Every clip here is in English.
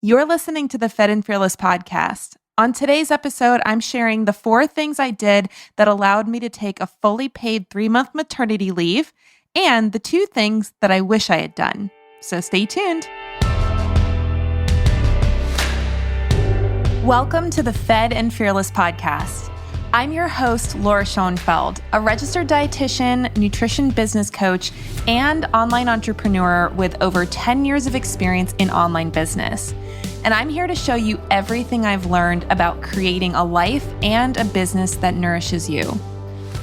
You're listening to the Fed and Fearless podcast. On today's episode, I'm sharing the 4 things I did that allowed me to take a fully paid 3-month maternity leave and the 2 things that I wish I had done. So stay tuned. Welcome to the Fed and Fearless podcast. I'm your host, Laura Schoenfeld, a registered dietitian, nutrition business coach, and online entrepreneur with over 10 years of experience in online business. And I'm here to show you everything I've learned about creating a life and a business that nourishes you.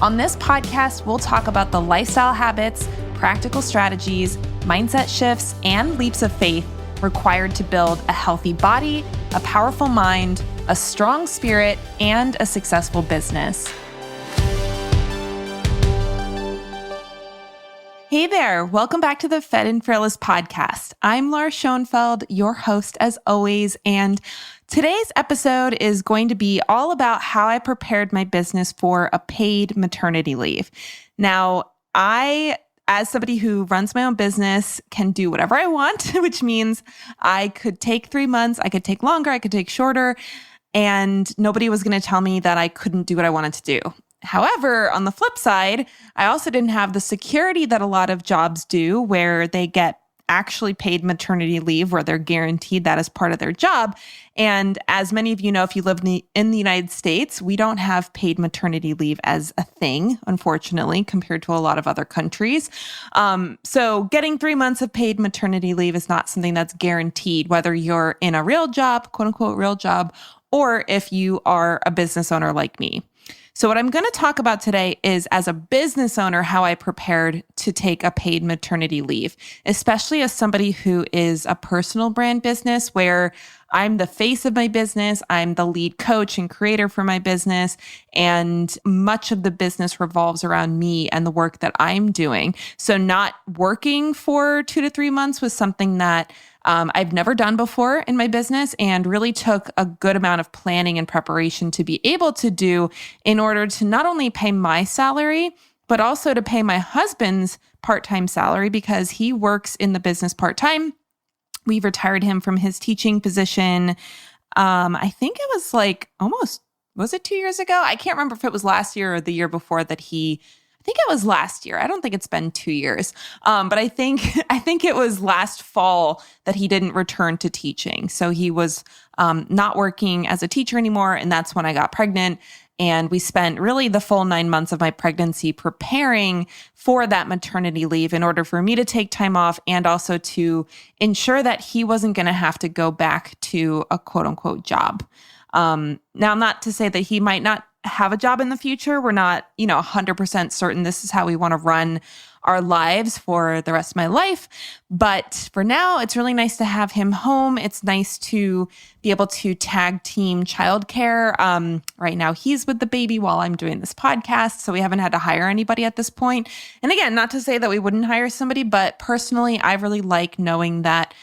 On this podcast, we'll talk about the lifestyle habits, practical strategies, mindset shifts, and leaps of faith required to build a healthy body, a powerful mind, a strong spirit, and a successful business. Hey there, welcome back to the Fed and Fearless podcast. I'm Laura Schoenfeld, your host as always, and today's episode is going to be all about how I prepared my business for a paid maternity leave. Now, as somebody who runs my own business, can do whatever I want, which means I could take 3 months, I could take longer, I could take shorter, and nobody was going to tell me that I couldn't do what I wanted to do. However, on the flip side, I also didn't have the security that a lot of jobs do, where they get actually paid maternity leave, where they're guaranteed that as part of their job. And as many of you know, if you live in the United States, we don't have paid maternity leave as a thing, unfortunately, compared to a lot of other countries. So getting 3 months of paid maternity leave is not something that's guaranteed, whether you're in a real job, quote unquote, real job, or if you are a business owner like me. So what I'm going to talk about today is, as a business owner, how I prepared to take a paid maternity leave, especially as somebody who is a personal brand business where I'm the face of my business, I'm the lead coach and creator for my business, and much of the business revolves around me and the work that I'm doing. So not working for 2 to 3 months was something that I've never done before in my business, and really took a good amount of planning and preparation to be able to do in order to not only pay my salary, but also to pay my husband's part-time salary, because he works in the business part-time. We've retired him from his teaching position. I think it was was it 2 years ago? I can't remember if it was last year or the year before that I think it was last year. I don't think it's been 2 years. But I think it was last fall that he didn't return to teaching. So he was not working as a teacher anymore. And that's when I got pregnant. And we spent really the full 9 months of my pregnancy preparing for that maternity leave in order for me to take time off, and also to ensure that he wasn't going to have to go back to a quote unquote job. Now, I'm not to say that he might not have a job in the future. We're not, 100% certain this is how we want to run our lives for the rest of my life. But for now, it's really nice to have him home. It's nice to be able to tag team childcare. Right now, he's with the baby while I'm doing this podcast. So we haven't had to hire anybody at this point. And again, not to say that we wouldn't hire somebody, but personally, I really like knowing that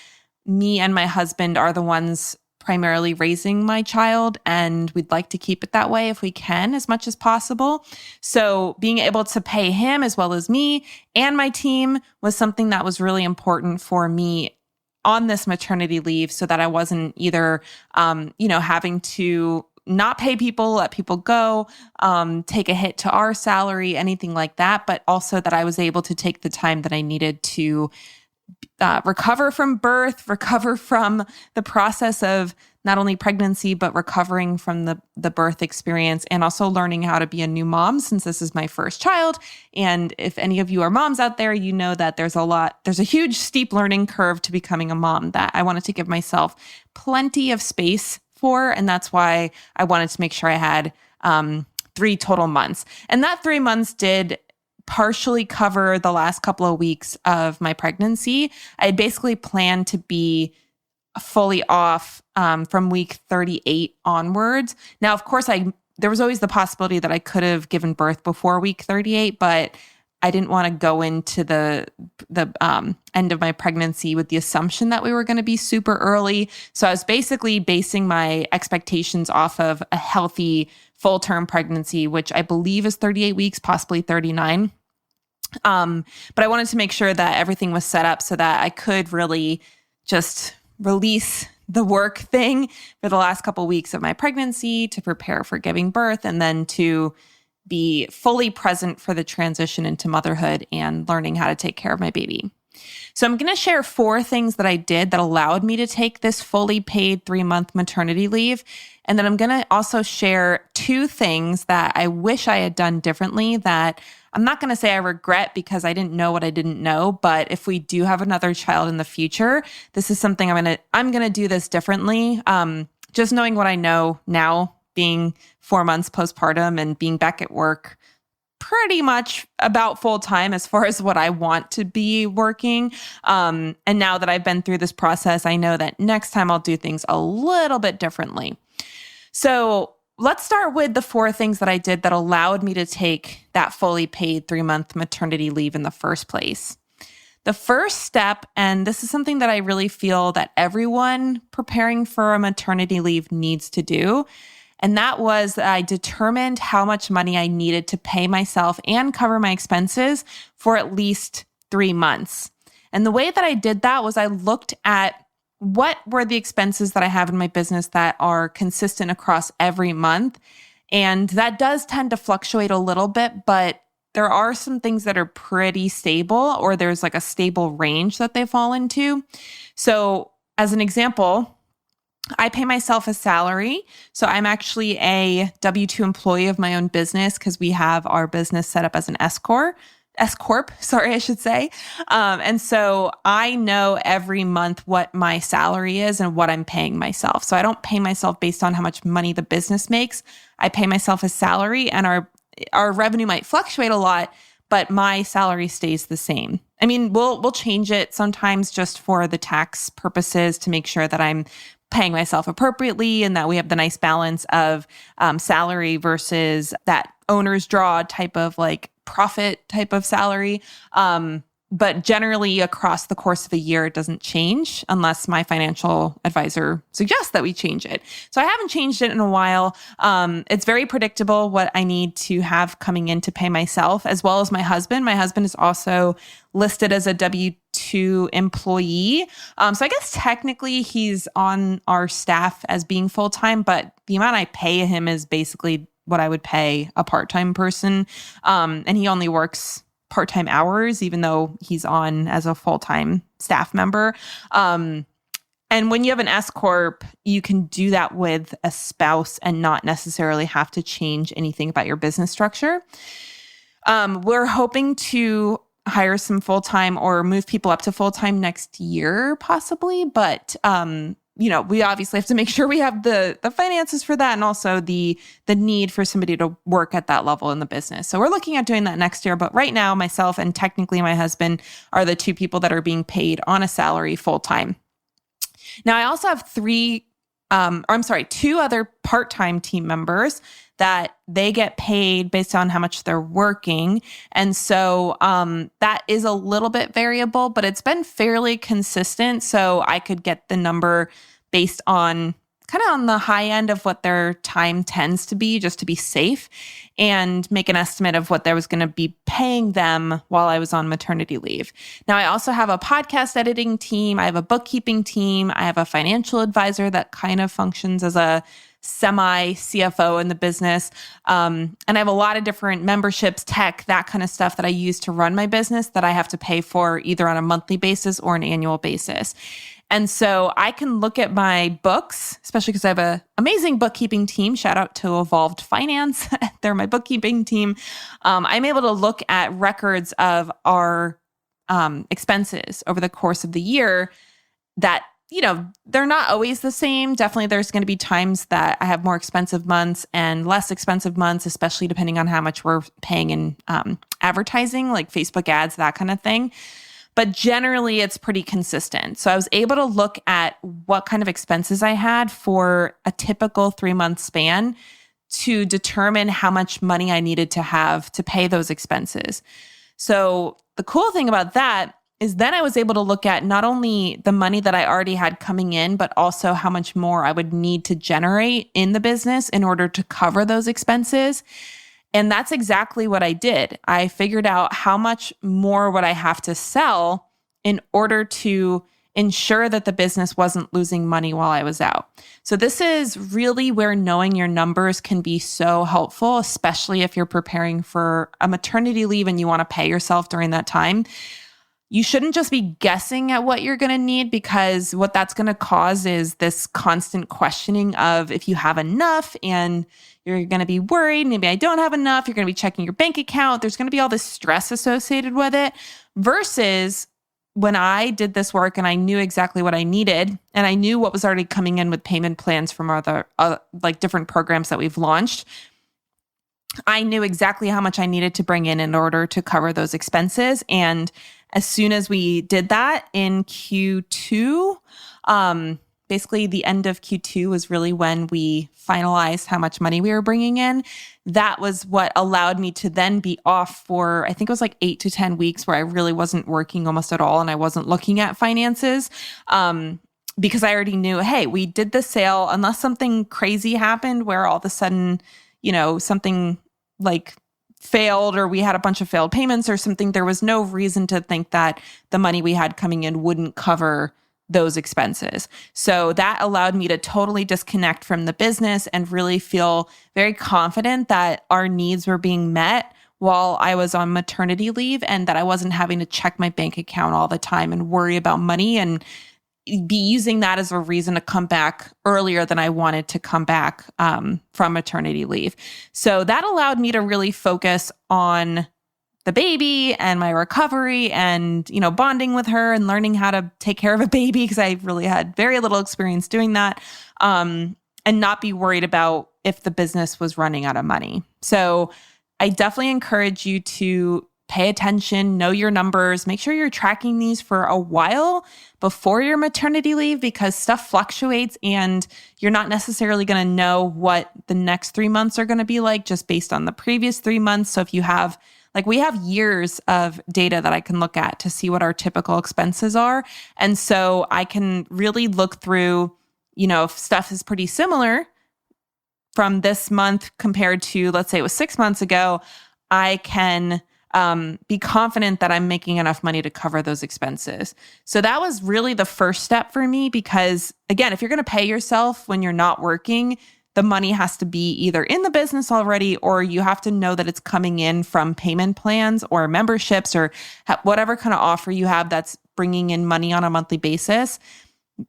me and my husband are the ones primarily raising my child, and we'd like to keep it that way if we can, as much as possible. So being able to pay him as well as me and my team was something that was really important for me on this maternity leave, so that I wasn't either, having to not pay people, let people go, take a hit to our salary, anything like that, but also that I was able to take the time that I needed to recover from birth, recover from the process of not only pregnancy, but recovering from the birth experience, and also learning how to be a new mom, since this is my first child. And if any of you are moms out there, you know that there's a huge steep learning curve to becoming a mom that I wanted to give myself plenty of space for. And that's why I wanted to make sure I had 3 total months. And that 3 months did partially cover the last couple of weeks of my pregnancy. I basically planned to be fully off from week 38 onwards. Now, of course, there was always the possibility that I could have given birth before week 38, but I didn't want to go into the end of my pregnancy with the assumption that we were going to be super early. So I was basically basing my expectations off of a healthy full-term pregnancy, which I believe is 38 weeks, possibly 39. But I wanted to make sure that everything was set up so that I could really just release the work thing for the last couple weeks of my pregnancy to prepare for giving birth, and then to be fully present for the transition into motherhood and learning how to take care of my baby. So I'm going to share 4 things that I did that allowed me to take this fully paid 3-month maternity leave. And then I'm going to also share 2 things that I wish I had done differently that I'm not going to say I regret because I didn't know what I didn't know. But if we do have another child in the future, this is something I'm going to do this differently. Just knowing what I know now, being 4 months postpartum and being back at work pretty much about full time as far as what I want to be working. And now that I've been through this process, I know that next time I'll do things a little bit differently. So let's start with the 4 things that I did that allowed me to take that fully paid 3-month maternity leave in the first place. The first step, and this is something that I really feel that everyone preparing for a maternity leave needs to do, and that was that I determined how much money I needed to pay myself and cover my expenses for at least 3 months. And the way that I did that was I looked at what were the expenses that I have in my business that are consistent across every month. And that does tend to fluctuate a little bit, but there are some things that are pretty stable, or there's like a stable range that they fall into. So as an example, I pay myself a salary. So I'm actually a W-2 employee of my own business because we have our business set up as an S Corp, I should say. And so I know every month what my salary is and what I'm paying myself. So I don't pay myself based on how much money the business makes. I pay myself a salary, and our revenue might fluctuate a lot, but my salary stays the same. I mean, we'll change it sometimes just for the tax purposes to make sure that I'm paying myself appropriately and that we have the nice balance of salary versus that owner's draw type of like profit type of salary. But generally across the course of a year, it doesn't change unless my financial advisor suggests that we change it. So I haven't changed it in a while. It's very predictable what I need to have coming in to pay myself, as well as my husband. My husband is also listed as a W-2 employee. So I guess technically he's on our staff as being full-time, but the amount I pay him is basically what I would pay a part-time person. And he only works part-time hours, even though he's on as a full-time staff member. And when you have an S Corp, you can do that with a spouse and not necessarily have to change anything about your business structure. We're hoping to hire some full-time or move people up to full-time next year, possibly. But, we obviously have to make sure we have the finances for that, and also the need for somebody to work at that level in the business. So we're looking at doing that next year. But right now, myself and technically my husband are the 2 people that are being paid on a salary full-time. Now, I also have 2 other part-time team members that they get paid based on how much they're working. And so that is a little bit variable, but it's been fairly consistent. So I could get the number based on kind of on the high end of what their time tends to be, just to be safe, and make an estimate of what I was going to be paying them while I was on maternity leave. Now, I also have a podcast editing team. I have a bookkeeping team. I have a financial advisor that kind of functions as a semi-CFO in the business. And I have a lot of different memberships, tech, that kind of stuff that I use to run my business that I have to pay for either on a monthly basis or an annual basis. And so I can look at my books, especially because I have an amazing bookkeeping team. Shout out to Evolved Finance. They're my bookkeeping team. I'm able to look at records of our expenses over the course of the year that, they're not always the same. Definitely there's going to be times that I have more expensive months and less expensive months, especially depending on how much we're paying in advertising, like Facebook ads, that kind of thing. But generally, it's pretty consistent. So I was able to look at what kind of expenses I had for a typical 3-month span to determine how much money I needed to have to pay those expenses. So the cool thing about that is then I was able to look at not only the money that I already had coming in, but also how much more I would need to generate in the business in order to cover those expenses. And that's exactly what I did. I figured out how much more would I have to sell in order to ensure that the business wasn't losing money while I was out. So this is really where knowing your numbers can be so helpful, especially if you're preparing for a maternity leave and you want to pay yourself during that time. You shouldn't just be guessing at what you're going to need, because what that's going to cause is this constant questioning of if you have enough, and you're going to be worried, maybe I don't have enough. You're going to be checking your bank account. There's going to be all this stress associated with it, versus when I did this work and I knew exactly what I needed, and I knew what was already coming in with payment plans from other like different programs that we've launched. I knew exactly how much I needed to bring in order to cover those expenses. And as soon as we did that in Q2, basically the end of Q2 was really when we finalized how much money we were bringing in. That was what allowed me to then be off for, I think it was like 8 to 10 weeks where I really wasn't working almost at all, and I wasn't looking at finances. Because I already knew, hey, we did the sale, unless something crazy happened where all of a sudden, something like failed, or we had a bunch of failed payments or something, there was no reason to think that the money we had coming in wouldn't cover those expenses. So that allowed me to totally disconnect from the business and really feel very confident that our needs were being met while I was on maternity leave, and that I wasn't having to check my bank account all the time and worry about money and be using that as a reason to come back earlier than I wanted to come back from maternity leave. So that allowed me to really focus on the baby and my recovery and, bonding with her and learning how to take care of a baby, because I really had very little experience doing that, and not be worried about if the business was running out of money. So I definitely encourage you to pay attention, know your numbers, make sure you're tracking these for a while before your maternity leave, because stuff fluctuates and you're not necessarily going to know what the next 3 months are going to be like just based on the previous 3 months. So if you have, we have years of data that I can look at to see what our typical expenses are. And so I can really look through, if stuff is pretty similar from this month compared to, let's say it was 6 months ago, I can be confident that I'm making enough money to cover those expenses. So that was really the first step for me, because again, if you're going to pay yourself when you're not working, the money has to be either in the business already, or you have to know that it's coming in from payment plans or memberships or whatever kind of offer you have that's bringing in money on a monthly basis.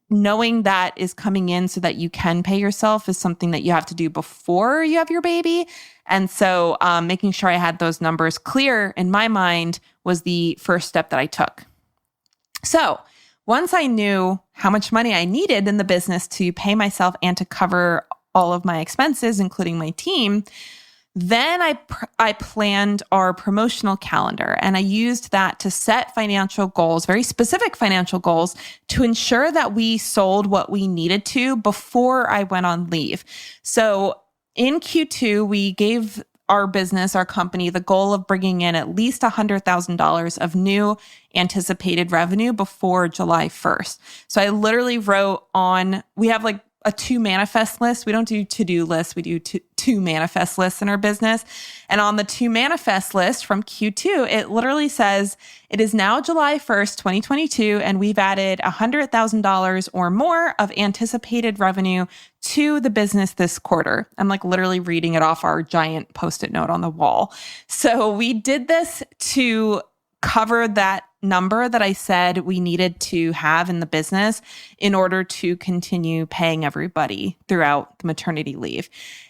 Knowing that is coming in so that you can pay yourself is something that you have to do before you have your baby. And so making sure I had those numbers clear in my mind was the first step that I took. So once I knew how much money I needed in the business to pay myself and to cover all of my expenses, including my team, then I planned our promotional calendar, and I used that to set financial goals, very specific financial goals, to ensure that we sold what we needed to before I went on leave. So in Q2, we gave our business, our company, the goal of bringing in at least $100,000 of new anticipated revenue before July 1st. So I literally wrote we have a to manifest list. We don't do to-do lists. We do to manifest lists in our business. And on the to manifest list from Q2, it literally says, it is now July 1st, 2022, and we've added $100,000 or more of anticipated revenue to the business this quarter. I'm literally reading it off our giant Post-it note on the wall. So we did this to cover that number that I said we needed to have in the business in order to continue paying everybody throughout the maternity leave.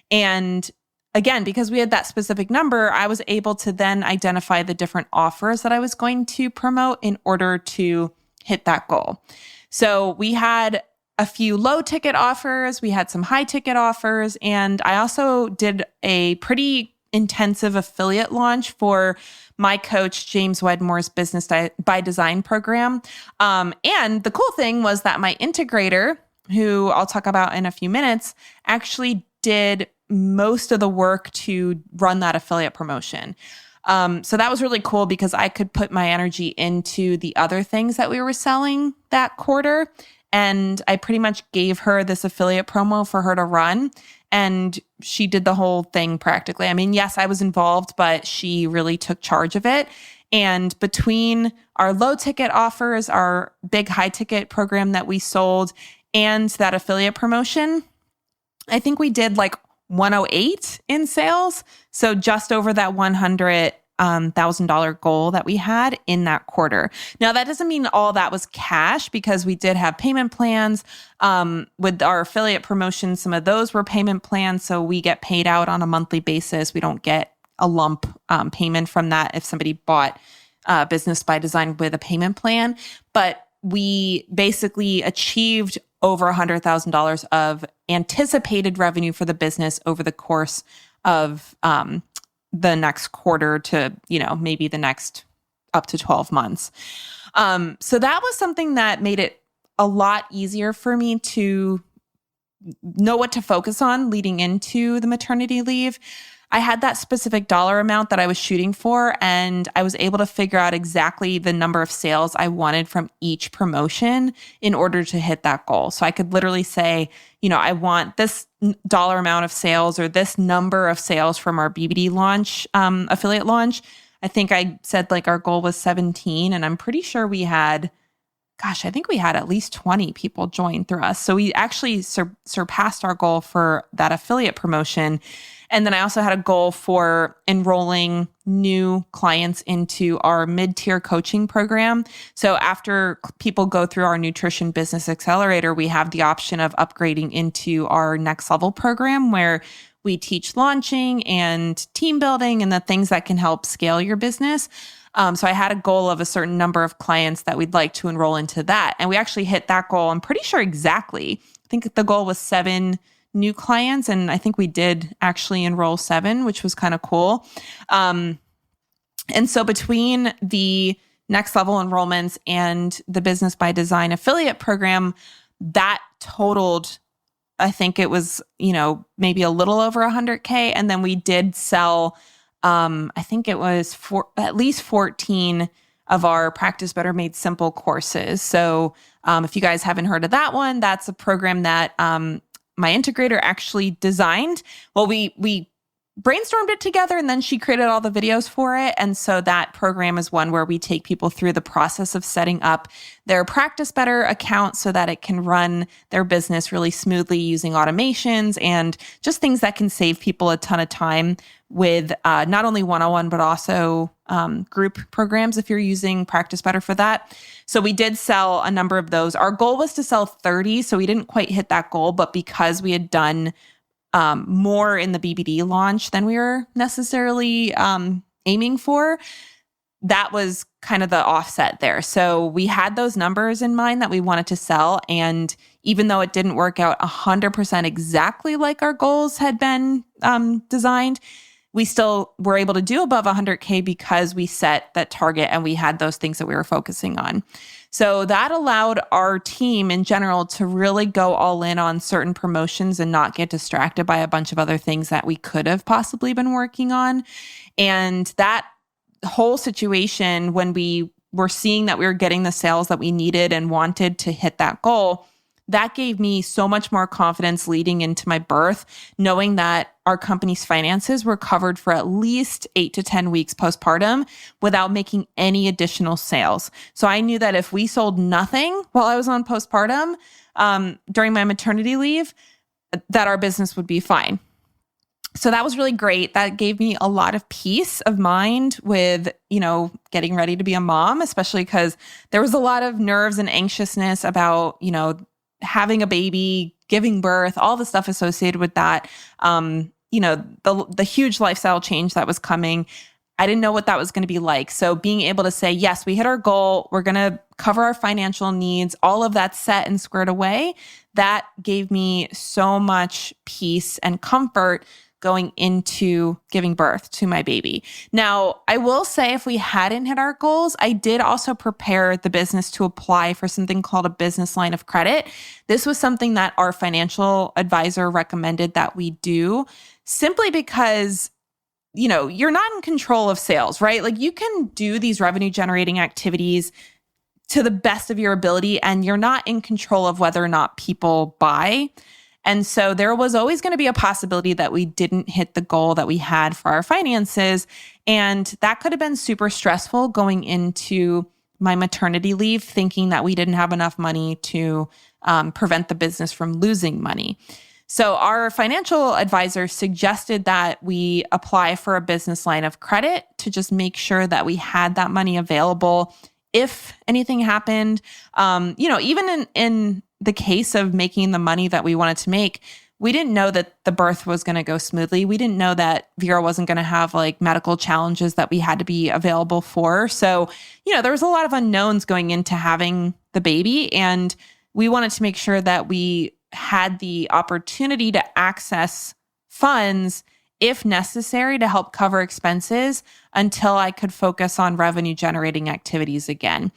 And again, because we had that specific number, I was able to then identify the different offers that I was going to promote in order to hit that goal. So we had a few low ticket offers, we had some high ticket offers, and I also did a pretty intensive affiliate launch for my coach, James Wedmore's Business by Design program. And the cool thing was that my integrator, who I'll talk about in a few minutes, actually did most of the work to run that affiliate promotion. So that was really cool because I could put my energy into the other things that we were selling that quarter. And I pretty much gave her this affiliate promo for her to run. And she did the whole thing practically. I mean, yes, I was involved, but she really took charge of it. And between our low ticket offers, our big high ticket program that we sold, and that affiliate promotion, I think we did like 108 in sales. So just over that $100,000 goal that we had in that quarter. Now, that doesn't mean all that was cash, because we did have payment plans with our affiliate promotion. Some of those were payment plans. So we get paid out on a monthly basis. We don't get a lump payment from that if somebody bought Business by Design with a payment plan. But we basically achieved over $100,000 of anticipated revenue for the business over the course of the next quarter to, maybe the next up to 12 months. So that was something that made it a lot easier for me to know what to focus on leading into the maternity leave. I had that specific dollar amount that I was shooting for, and I was able to figure out exactly the number of sales I wanted from each promotion in order to hit that goal. So I could literally say, I want this dollar amount of sales or this number of sales from our BBD launch, affiliate launch. I think I said like our goal was 17, and I'm pretty sure we had, I think we had at least 20 people join through us. So we actually surpassed our goal for that affiliate promotion. And then I also had a goal for enrolling new clients into our mid-tier coaching program. So after people go through our Nutrition Business Accelerator, we have the option of upgrading into our next level program, where we teach launching and team building and the things that can help scale your business. So I had a goal of a certain number of clients that we'd like to enroll into that. And we actually hit that goal. I'm pretty sure exactly. I think the goal was 7 new clients. And I think we did actually enroll 7, which was kind of cool. And so between the next level enrollments and the Business by Design affiliate program, that totaled, I think it was, maybe a little over 100K. And then we did sell, I think it was at least 14 of our Practice Better Made Simple courses. So if you guys haven't heard of that one, that's a program that my integrator actually designed. Well, we brainstormed it together, and then she created all the videos for it. And so that program is one where we take people through the process of setting up their Practice Better account so that it can run their business really smoothly using automations and just things that can save people a ton of time with not only one-on-one, but also group programs if you're using Practice Better for that. So we did sell a number of those. Our goal was to sell 30, so we didn't quite hit that goal, but because we had done more in the BBD launch than we were necessarily aiming for, that was kind of the offset there. So we had those numbers in mind that we wanted to sell. And even though it didn't work out 100% exactly like our goals had been designed, we still were able to do above 100K because we set that target and we had those things that we were focusing on. So that allowed our team in general to really go all in on certain promotions and not get distracted by a bunch of other things that we could have possibly been working on. And that whole situation, when we were seeing that we were getting the sales that we needed and wanted to hit that goal, that gave me so much more confidence leading into my birth, knowing that our company's finances were covered for at least 8 to 10 weeks postpartum without making any additional sales. So I knew that if we sold nothing while I was on postpartum during my maternity leave, that our business would be fine. So that was really great. That gave me a lot of peace of mind with, getting ready to be a mom, especially because there was a lot of nerves and anxiousness about, having a baby, giving birth, all the stuff associated with that. The huge lifestyle change that was coming. I didn't know what that was going to be like. So being able to say, yes, we hit our goal, we're going to cover our financial needs, all of that set and squared away, that gave me so much peace and comfort going into giving birth to my baby. Now, I will say if we hadn't hit our goals, I did also prepare the business to apply for something called a business line of credit. This was something that our financial advisor recommended that we do simply because, you're not in control of sales, right? Like you can do these revenue generating activities to the best of your ability, and you're not in control of whether or not people buy. And so there was always going to be a possibility that we didn't hit the goal that we had for our finances. And that could have been super stressful going into my maternity leave, thinking that we didn't have enough money to prevent the business from losing money. So our financial advisor suggested that we apply for a business line of credit to just make sure that we had that money available if anything happened. Even in the case of making the money that we wanted to make, we didn't know that the birth was going to go smoothly. We didn't know that Vera wasn't going to have like medical challenges that we had to be available for. So, there was a lot of unknowns going into having the baby, and we wanted to make sure that we had the opportunity to access funds if necessary to help cover expenses until I could focus on revenue generating activities again.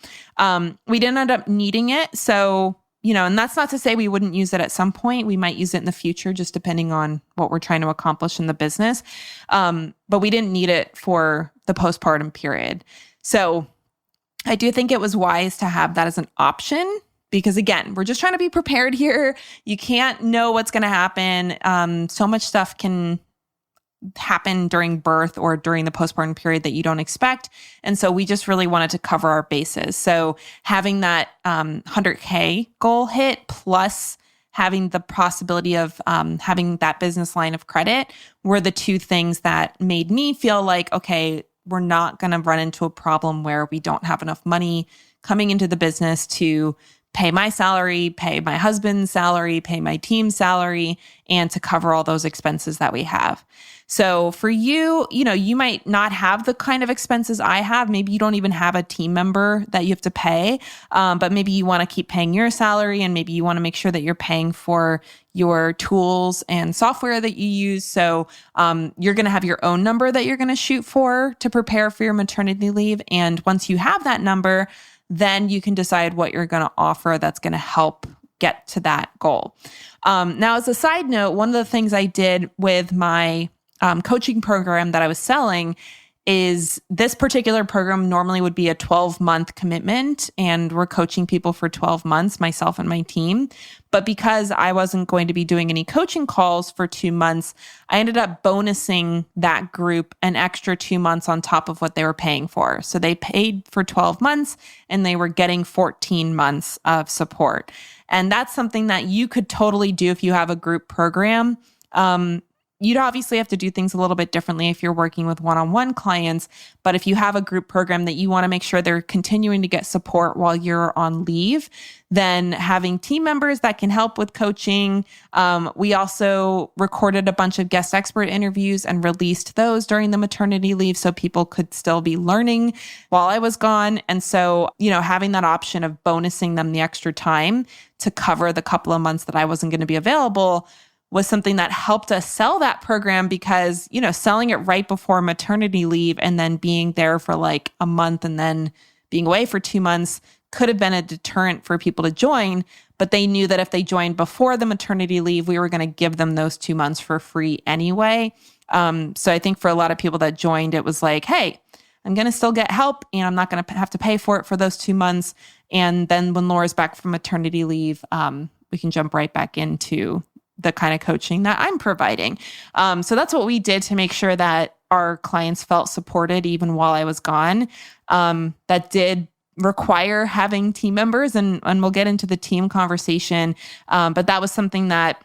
We didn't end up needing it. So, and that's not to say we wouldn't use it at some point. We might use it in the future, just depending on what we're trying to accomplish in the business. But we didn't need it for the postpartum period. So I do think it was wise to have that as an option. Because again, we're just trying to be prepared here. You can't know what's going to happen. So much stuff can happen during birth or during the postpartum period that you don't expect. And so we just really wanted to cover our bases. So having that $100K goal hit plus having the possibility of having that business line of credit were the two things that made me feel like, okay, we're not going to run into a problem where we don't have enough money coming into the business to pay my salary, pay my husband's salary, pay my team's salary, and to cover all those expenses that we have. So for you, you might not have the kind of expenses I have. Maybe you don't even have a team member that you have to pay, but maybe you want to keep paying your salary, and maybe you want to make sure that you're paying for your tools and software that you use. So you're going to have your own number that you're going to shoot for to prepare for your maternity leave. And once you have that number, then you can decide what you're going to offer that's going to help get to that goal. Now, as a side note, one of the things I did with my coaching program that I was selling is this particular program normally would be a 12-month commitment, and we're coaching people for 12 months, myself and my team. But because I wasn't going to be doing any coaching calls for 2 months, I ended up bonusing that group an extra 2 months on top of what they were paying for. So they paid for 12 months and they were getting 14 months of support. And that's something that you could totally do if you have a group program. You'd obviously have to do things a little bit differently if you're working with one-on-one clients. But if you have a group program that you want to make sure they're continuing to get support while you're on leave, then having team members that can help with coaching. We also recorded a bunch of guest expert interviews and released those during the maternity leave so people could still be learning while I was gone. And so, having that option of bonusing them the extra time to cover the couple of months that I wasn't going to be available was something that helped us sell that program because, selling it right before maternity leave and then being there for like a month and then being away for 2 months could have been a deterrent for people to join. But they knew that if they joined before the maternity leave, we were going to give them those 2 months for free anyway. So I think for a lot of people that joined, it was like, hey, I'm going to still get help and I'm not going to have to pay for it for those 2 months. And then when Laura's back from maternity leave, we can jump right back into the kind of coaching that I'm providing. So that's what we did to make sure that our clients felt supported even while I was gone. That did require having team members, and we'll get into the team conversation. But that was something that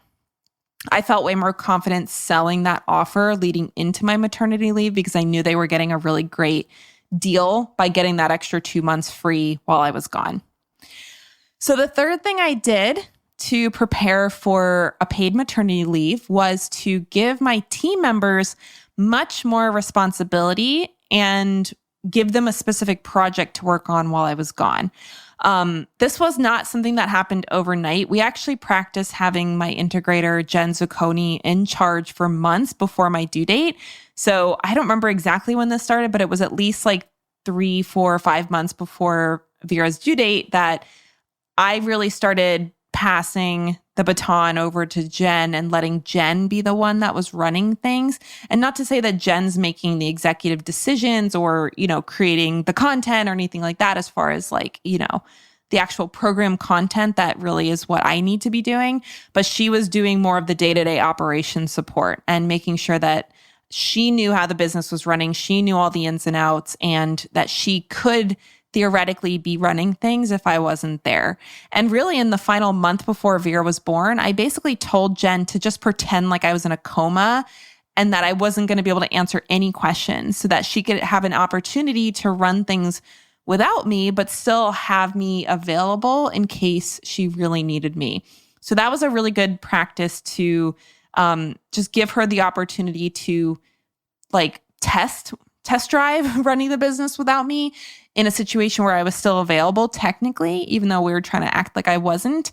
I felt way more confident selling that offer leading into my maternity leave because I knew they were getting a really great deal by getting that extra 2 months free while I was gone. So the third thing I did to prepare for a paid maternity leave was to give my team members much more responsibility and give them a specific project to work on while I was gone. This was not something that happened overnight. We actually practiced having my integrator, Jen Zucconi, in charge for months before my due date. So I don't remember exactly when this started, but it was at least like 3, 4, or 5 months before Vera's due date that I really started passing the baton over to Jen and letting Jen be the one that was running things. And not to say that Jen's making the executive decisions or, creating the content or anything like that as far as like, the actual program content that really is what I need to be doing. But she was doing more of the day-to-day operation support and making sure that she knew how the business was running. She knew all the ins and outs, and that she could theoretically be running things if I wasn't there. And really, in the final month before Vera was born, I basically told Jen to just pretend like I was in a coma and that I wasn't going to be able to answer any questions, so that she could have an opportunity to run things without me, but still have me available in case she really needed me. So that was a really good practice to just give her the opportunity to like test drive running the business without me in a situation where I was still available technically, even though we were trying to act like I wasn't,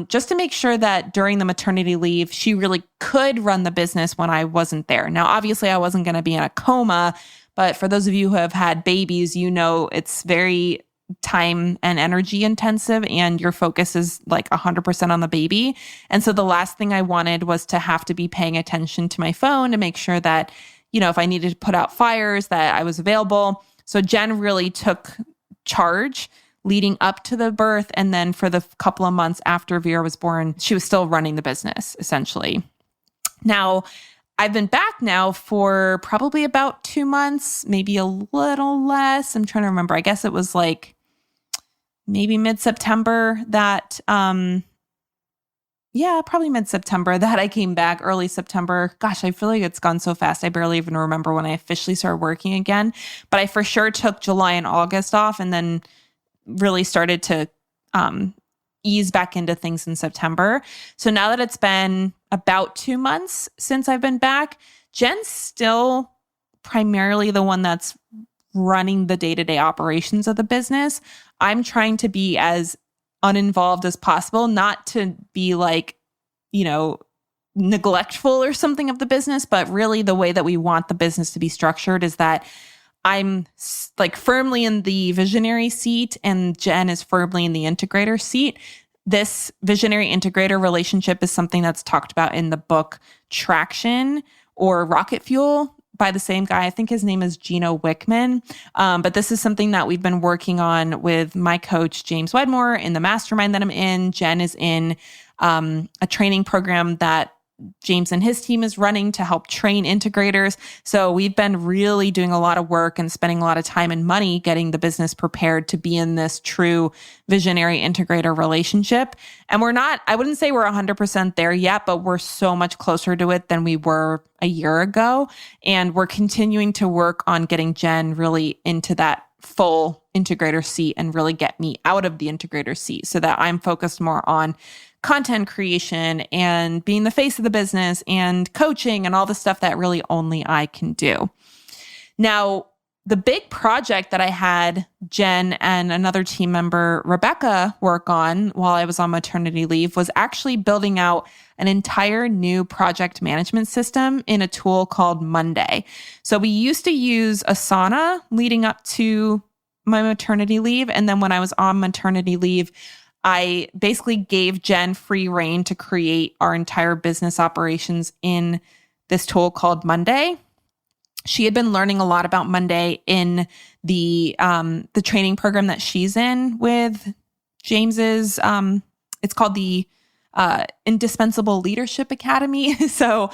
just to make sure that during the maternity leave, she really could run the business when I wasn't there. Now, obviously, I wasn't going to be in a coma, but for those of you who have had babies, you know it's very time and energy intensive, and your focus is like 100% on the baby. And so the last thing I wanted was to have to be paying attention to my phone to make sure that, if I needed to put out fires, that I was available. So Jen really took charge leading up to the birth. And then for the couple of months after Vera was born, she was still running the business, essentially. Now, I've been back now for probably about 2 months, maybe a little less. I'm trying to remember. I guess it was like maybe mid-September that, probably mid-September that I came back, early September. Gosh, I feel like it's gone so fast. I barely even remember when I officially started working again. But I for sure took July and August off, and then really started to ease back into things in September. So now that it's been about 2 months since I've been back, Jen's still primarily the one that's running the day-to-day operations of the business. I'm trying to be as uninvolved as possible, not to be like, neglectful or something of the business, but really the way that we want the business to be structured is that I'm like firmly in the visionary seat and Jen is firmly in the integrator seat. This visionary integrator relationship is something that's talked about in the book Traction or Rocket Fuel by the same guy. I think his name is Gino Wickman. But this is something that we've been working on with my coach, James Wedmore, in the mastermind that I'm in. Jen is in a training program that James and his team is running to help train integrators. So we've been really doing a lot of work and spending a lot of time and money getting the business prepared to be in this true visionary integrator relationship. And I wouldn't say we're 100% there yet, but we're so much closer to it than we were a year ago. And we're continuing to work on getting Jen really into that full integrator seat and really get me out of the integrator seat so that I'm focused more on content creation and being the face of the business and coaching and all the stuff that really only I can do. Now, the big project that I had Jen and another team member, Rebecca, work on while I was on maternity leave was actually building out an entire new project management system in a tool called Monday. So we used to use Asana leading up to my maternity leave. And then when I was on maternity leave, I basically gave Jen free rein to create our entire business operations in this tool called Monday. She had been learning a lot about Monday in the training program that she's in with James's. It's called the Indispensable Leadership Academy. So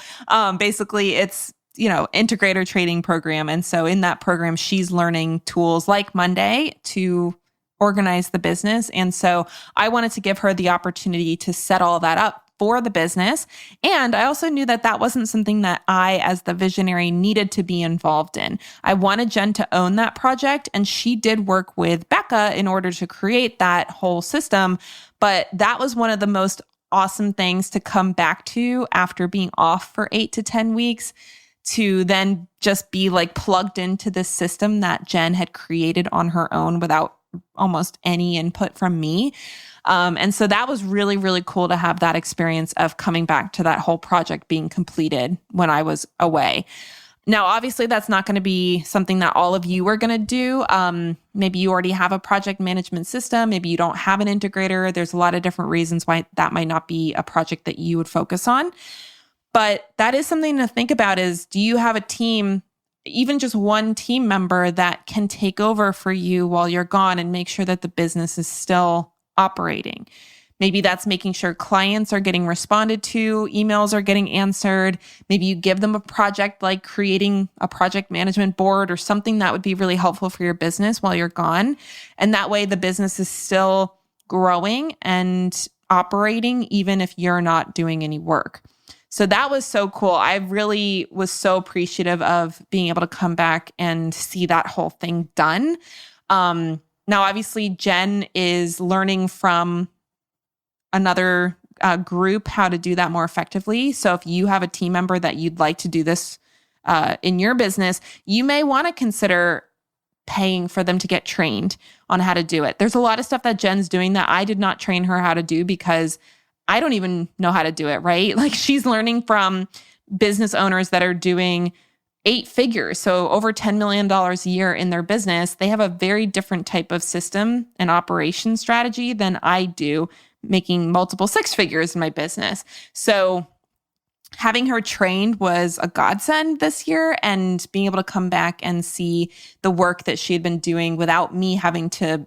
basically, it's integrator training program, and so in that program, she's learning tools like Monday to organize the business. And so I wanted to give her the opportunity to set all that up for the business. And I also knew that that wasn't something that I, as the visionary, needed to be involved in. I wanted Jen to own that project, and she did work with Becca in order to create that whole system. But that was one of the most awesome things to come back to after being off for 8 to 10 weeks, to then just be like plugged into this system that Jen had created on her own without almost any input from me. And so that was really, really cool to have that experience of coming back to that whole project being completed when I was away. Now, obviously, that's not going to be something that all of you are going to do. Maybe you already have a project management system. Maybe you don't have an integrator. There's a lot of different reasons why that might not be a project that you would focus on. But that is something to think about is, do you have a team even just one team member that can take over for you while you're gone and make sure that the business is still operating. Maybe that's making sure clients are getting responded to, emails are getting answered. Maybe you give them a project like creating a project management board or something that would be really helpful for your business while you're gone. And that way the business is still growing and operating even if you're not doing any work. So that was so cool. I really was so appreciative of being able to come back and see that whole thing done. Now, obviously, Jen is learning from another group how to do that more effectively. So if you have a team member that you'd like to do this in your business, you may want to consider paying for them to get trained on how to do it. There's a lot of stuff that Jen's doing that I did not train her how to do because I don't even know how to do it, right? Like she's learning from business owners that are doing 8 figures, so over $10 million a year in their business. They have a very different type of system and operation strategy than I do, making multiple 6 figures in my business. So having her trained was a godsend this year, and being able to come back and see the work that she had been doing without me having to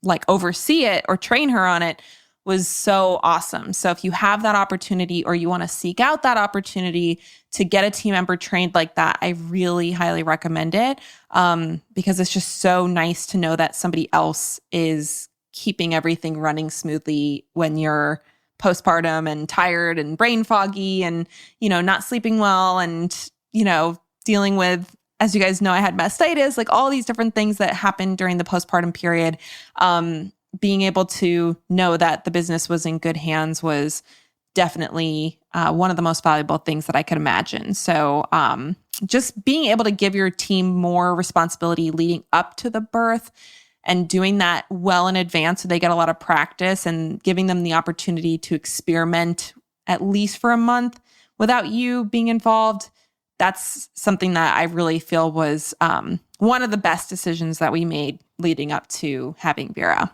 like oversee it or train her on it was so awesome. So if you have that opportunity or you want to seek out that opportunity to get a team member trained like that, I really highly recommend it because it's just so nice to know that somebody else is keeping everything running smoothly when you're postpartum and tired and brain foggy and, not sleeping well and, dealing with, as you guys know, I had mastitis, like all these different things that happened during the postpartum period. Being able to know that the business was in good hands was definitely one of the most valuable things that I could imagine. So just being able to give your team more responsibility leading up to the birth and doing that well in advance so they get a lot of practice and giving them the opportunity to experiment at least for a month without you being involved, that's something that I really feel was one of the best decisions that we made leading up to having Vera.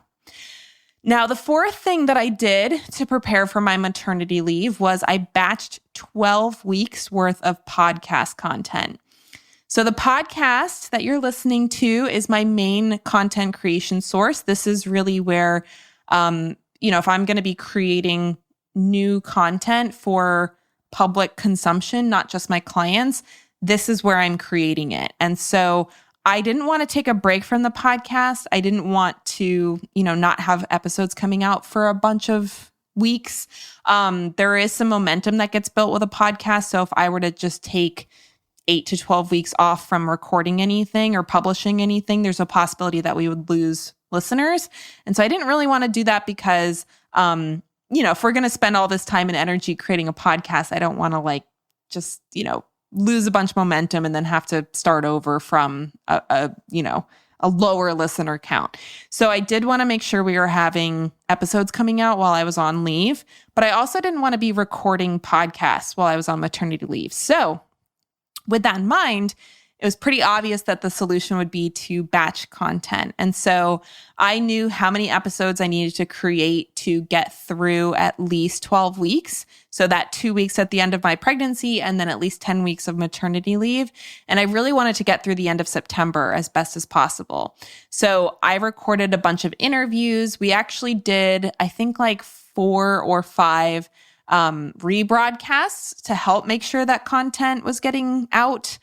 Now, the fourth thing that I did to prepare for my maternity leave was I batched 12 weeks worth of podcast content. So the podcast that you're listening to is my main content creation source. This is really where, if I'm going to be creating new content for public consumption, not just my clients, this is where I'm creating it. And so I didn't want to take a break from the podcast. I didn't want to, not have episodes coming out for a bunch of weeks. There is some momentum that gets built with a podcast. So if I were to just take 8 to 12 weeks off from recording anything or publishing anything, there's a possibility that we would lose listeners. And so I didn't really want to do that because, if we're going to spend all this time and energy creating a podcast, I don't want to just, lose a bunch of momentum and then have to start over from a lower listener count. So I did want to make sure we were having episodes coming out while I was on leave, but I also didn't want to be recording podcasts while I was on maternity leave. So with that in mind, it was pretty obvious that the solution would be to batch content. And so I knew how many episodes I needed to create to get through at least 12 weeks. So that 2 weeks at the end of my pregnancy and then at least 10 weeks of maternity leave. And I really wanted to get through the end of September as best as possible. So I recorded a bunch of interviews. We actually did, I think 4 or 5 rebroadcasts to help make sure that content was getting out.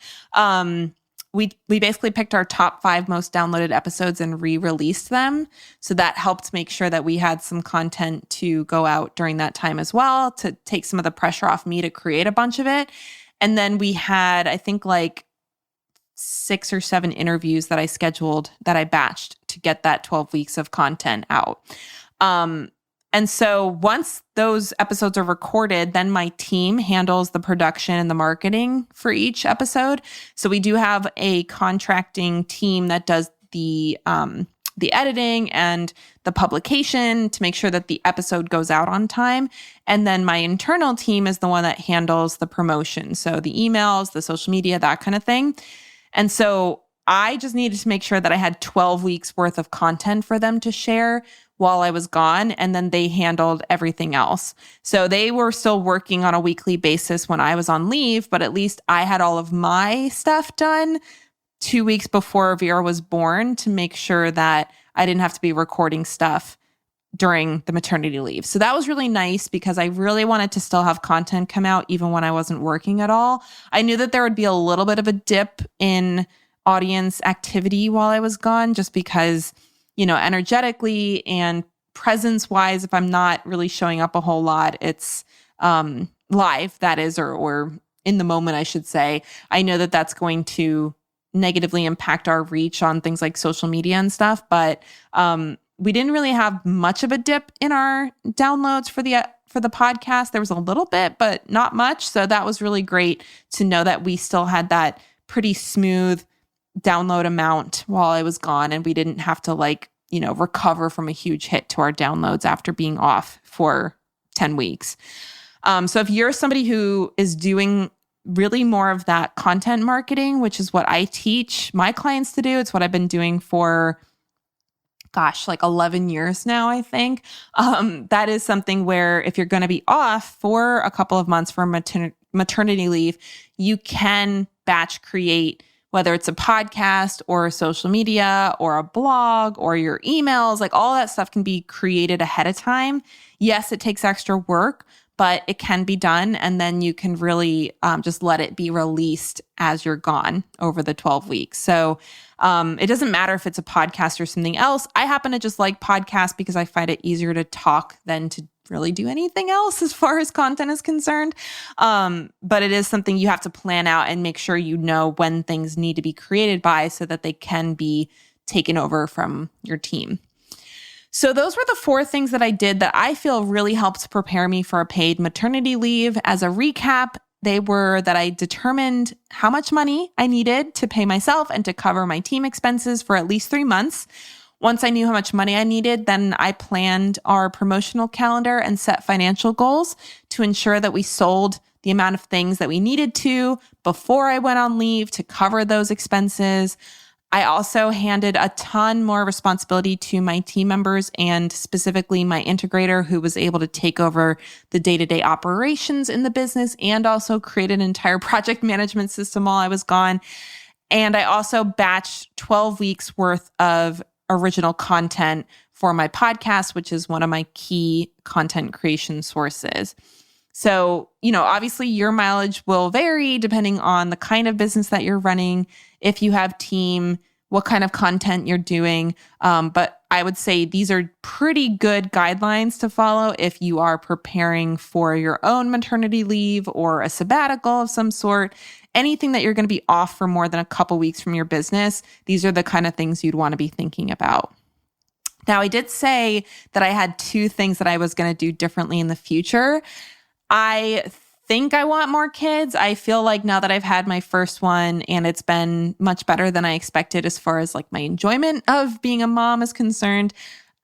We basically picked our top 5 most downloaded episodes and re-released them. So that helped make sure that we had some content to go out during that time as well, to take some of the pressure off me to create a bunch of it. And then we had, I think 6 or 7 interviews that I scheduled that I batched to get that 12 weeks of content out. And so once those episodes are recorded, then my team handles the production and the marketing for each episode. So we do have a contracting team that does the editing and the publication to make sure that the episode goes out on time. And then my internal team is the one that handles the promotion. So the emails, the social media, that kind of thing. And so I just needed to make sure that I had 12 weeks worth of content for them to share, while I was gone, and then they handled everything else. So they were still working on a weekly basis when I was on leave, but at least I had all of my stuff done 2 weeks before Vera was born to make sure that I didn't have to be recording stuff during the maternity leave. So that was really nice because I really wanted to still have content come out even when I wasn't working at all. I knew that there would be a little bit of a dip in audience activity while I was gone, just because, energetically and presence wise, if I'm not really showing up a whole lot, it's live, that is, or in the moment, I should say. I know that that's going to negatively impact our reach on things like social media and stuff, but we didn't really have much of a dip in our downloads for the podcast. There was a little bit, but not much. So that was really great to know that we still had that pretty smooth download amount while I was gone, and we didn't have to recover from a huge hit to our downloads after being off for 10 weeks. So if you're somebody who is doing really more of that content marketing, which is what I teach my clients to do, it's what I've been doing for 11 years now, I think. That is something where if you're going to be off for a couple of months for maternity leave, you can batch create, whether it's a podcast or a social media or a blog or your emails, all that stuff can be created ahead of time. Yes, it takes extra work, but it can be done. And then you can really just let it be released as you're gone over the 12 weeks. So it doesn't matter if it's a podcast or something else. I happen to just like podcasts because I find it easier to talk than to really do anything else as far as content is concerned. But it is something you have to plan out and make sure you know when things need to be created by so that they can be taken over from your team. So those were the 4 things that I did that I feel really helped prepare me for a paid maternity leave. As a recap, they were that I determined how much money I needed to pay myself and to cover my team expenses for at least 3 months. Once I knew how much money I needed, then I planned our promotional calendar and set financial goals to ensure that we sold the amount of things that we needed to before I went on leave to cover those expenses. I also handed a ton more responsibility to my team members and specifically my integrator, who was able to take over the day-to-day operations in the business and also create an entire project management system while I was gone. And I also batched 12 weeks worth of original content for my podcast, which is one of my key content creation sources. So, obviously your mileage will vary depending on the kind of business that you're running, if you have team, what kind of content you're doing. But I would say these are pretty good guidelines to follow if you are preparing for your own maternity leave or a sabbatical of some sort. Anything that you're going to be off for more than a couple weeks from your business, these are the kind of things you'd want to be thinking about. Now, I did say that I had 2 things that I was going to do differently in the future. I think I want more kids. I feel like now that I've had my first one and it's been much better than I expected as far as my enjoyment of being a mom is concerned,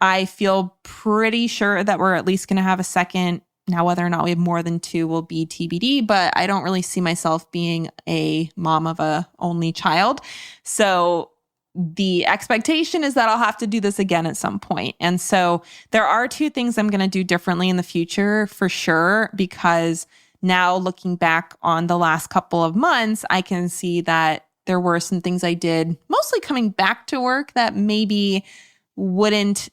I feel pretty sure that we're at least going to have a second. Now, whether or not we have more than 2 will be TBD, but I don't really see myself being a mom of a only child. So the expectation is that I'll have to do this again at some point. And so there are 2 things I'm going to do differently in the future for sure, because now looking back on the last couple of months, I can see that there were some things I did, mostly coming back to work, that maybe wouldn't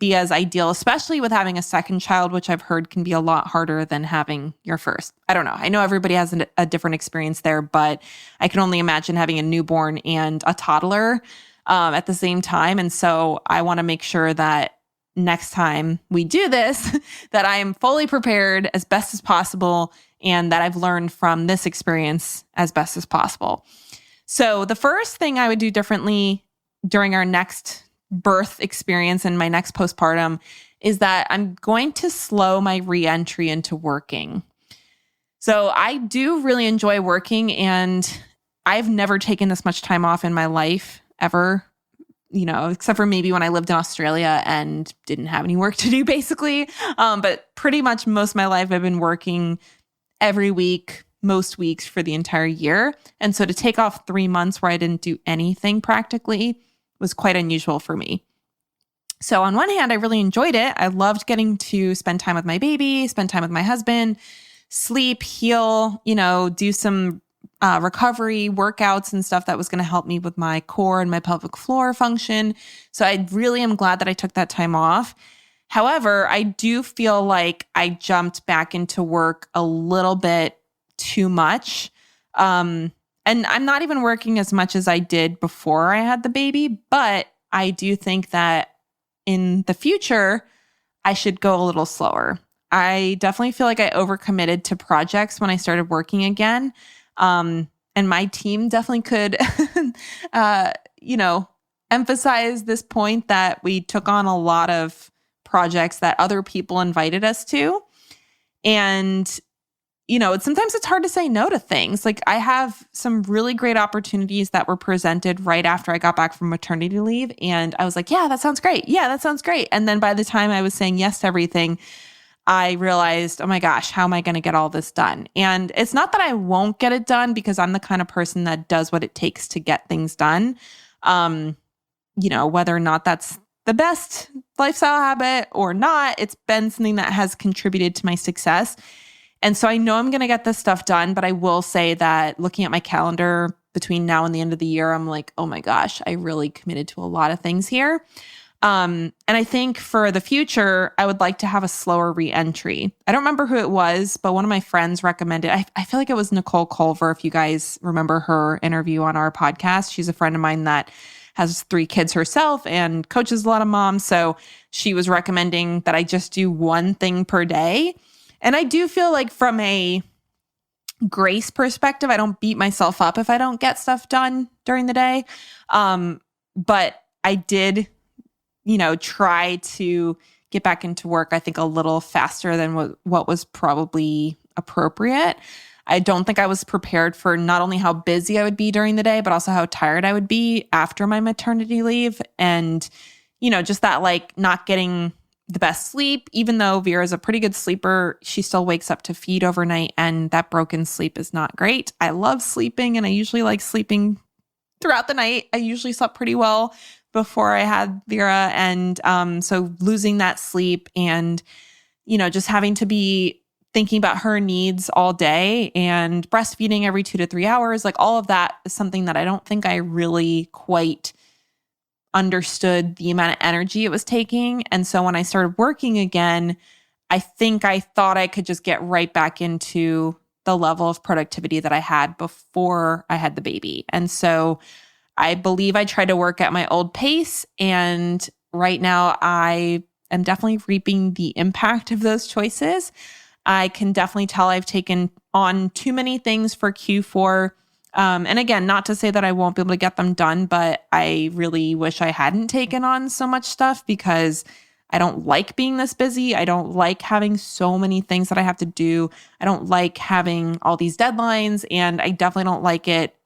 be as ideal, especially with having a second child, which I've heard can be a lot harder than having your first. I don't know. I know everybody has a different experience there, but I can only imagine having a newborn and a toddler at the same time. And so I want to make sure that next time we do this, that I am fully prepared as best as possible and that I've learned from this experience as best as possible. So the first thing I would do differently during our next birth experience and my next postpartum is that I'm going to slow my re-entry into working. So I do really enjoy working, and I've never taken this much time off in my life ever, except for maybe when I lived in Australia and didn't have any work to do basically. But pretty much most of my life I've been working every week, most weeks for the entire year. And so to take off 3 months where I didn't do anything practically was quite unusual for me. So on one hand, I really enjoyed it. I loved getting to spend time with my baby, spend time with my husband, sleep, heal, do some recovery workouts and stuff that was going to help me with my core and my pelvic floor function. So I really am glad that I took that time off. However, I do feel like I jumped back into work a little bit too much. And I'm not even working as much as I did before I had the baby, but I do think that in the future, I should go a little slower. I definitely feel like I overcommitted to projects when I started working again. And my team definitely could, emphasize this point that we took on a lot of projects that other people invited us to. And, sometimes it's hard to say no to things. Like I have some really great opportunities that were presented right after I got back from maternity leave. And I was like, yeah, that sounds great. Yeah, that sounds great. And then by the time I was saying yes to everything, I realized, oh my gosh, how am I going to get all this done? And it's not that I won't get it done because I'm the kind of person that does what it takes to get things done. Whether or not that's the best lifestyle habit or not, it's been something that has contributed to my success. And so I know I'm going to get this stuff done, but I will say that looking at my calendar between now and the end of the year, I'm like, oh my gosh, I really committed to a lot of things here. And I think for the future, I would like to have a slower re-entry. I don't remember who it was, but one of my friends recommended, I feel like it was Nicole Culver, if you guys remember her interview on our podcast. She's a friend of mine that has 3 kids herself and coaches a lot of moms. So she was recommending that I just do one thing per day. And I do feel like from a grace perspective, I don't beat myself up if I don't get stuff done during the day. But I did, try to get back into work, I think a little faster than what was probably appropriate. I don't think I was prepared for not only how busy I would be during the day, but also how tired I would be after my maternity leave. And, just that like not getting the best sleep, even though Vera's a pretty good sleeper, she still wakes up to feed overnight and that broken sleep is not great. I love sleeping and I usually like sleeping throughout the night. I usually slept pretty well before I had Vera. And so losing that sleep and, just having to be thinking about her needs all day and breastfeeding every 2 to 3 hours, like all of that is something that I don't think I really quite understood the amount of energy it was taking. And so when I started working again, I think I thought I could just get right back into the level of productivity that I had before I had the baby. And so I believe I tried to work at my old pace. And right now I am definitely reaping the impact of those choices. I can definitely tell I've taken on too many things for Q4. And again, not to say that I won't be able to get them done, but I really wish I hadn't taken on so much stuff because I don't like being this busy. I don't like having so many things that I have to do. I don't like having all these deadlines, and I definitely don't like it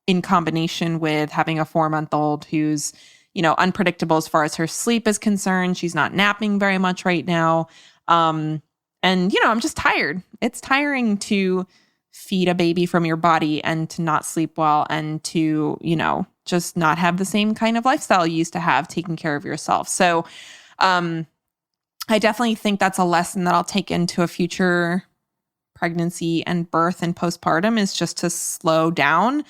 in combination with having a 4-month-old who's, unpredictable as far as her sleep is concerned. She's not napping very much right now. And, I'm just tired. It's tiring to feed a baby from your body and to not sleep well and to, just not have the same kind of lifestyle you used to have taking care of yourself. So, I definitely think that's a lesson that I'll take into a future pregnancy and birth and postpartum is just to slow down,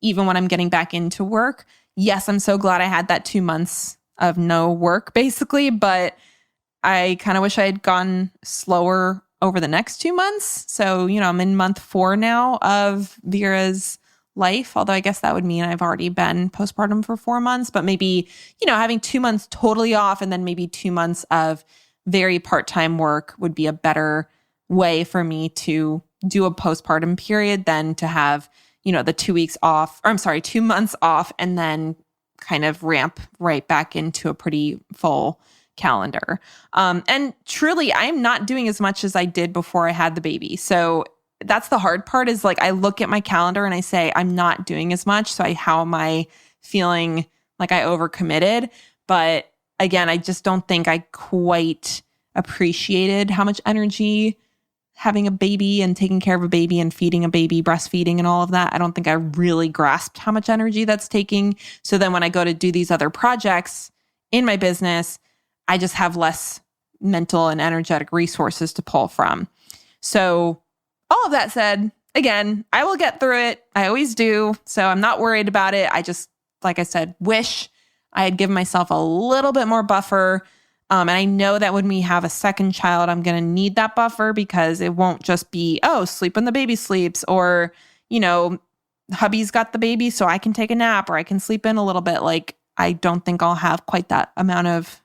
even when I'm getting back into work. Yes, I'm so glad I had that 2 months of no work basically, but I kind of wish I had gone slower over the next 2 months. So, I'm in month 4 now of Vera's life, although I guess that would mean I've already been postpartum for 4 months, but maybe, having 2 months totally off and then maybe 2 months of very part-time work would be a better way for me to do a postpartum period than to have, the 2 weeks off, or I'm sorry, 2 months off and then kind of ramp right back into a pretty full calendar. And truly, I'm not doing as much as I did before I had the baby. So that's the hard part is like, I look at my calendar and I say, I'm not doing as much. So how am I feeling like I overcommitted? But again, I just don't think I quite appreciated how much energy having a baby and taking care of a baby and feeding a baby, breastfeeding and all of that. I don't think I really grasped how much energy that's taking. So then when I go to do these other projects in my business, I just have less mental and energetic resources to pull from. So all of that said, again, I will get through it. I always do. So I'm not worried about it. I just, like I said, wish I had given myself a little bit more buffer. And I know that when we have a second child, I'm going to need that buffer because it won't just be, oh, sleep when the baby sleeps, or, hubby's got the baby so I can take a nap or I can sleep in a little bit. Like, I don't think I'll have quite that amount of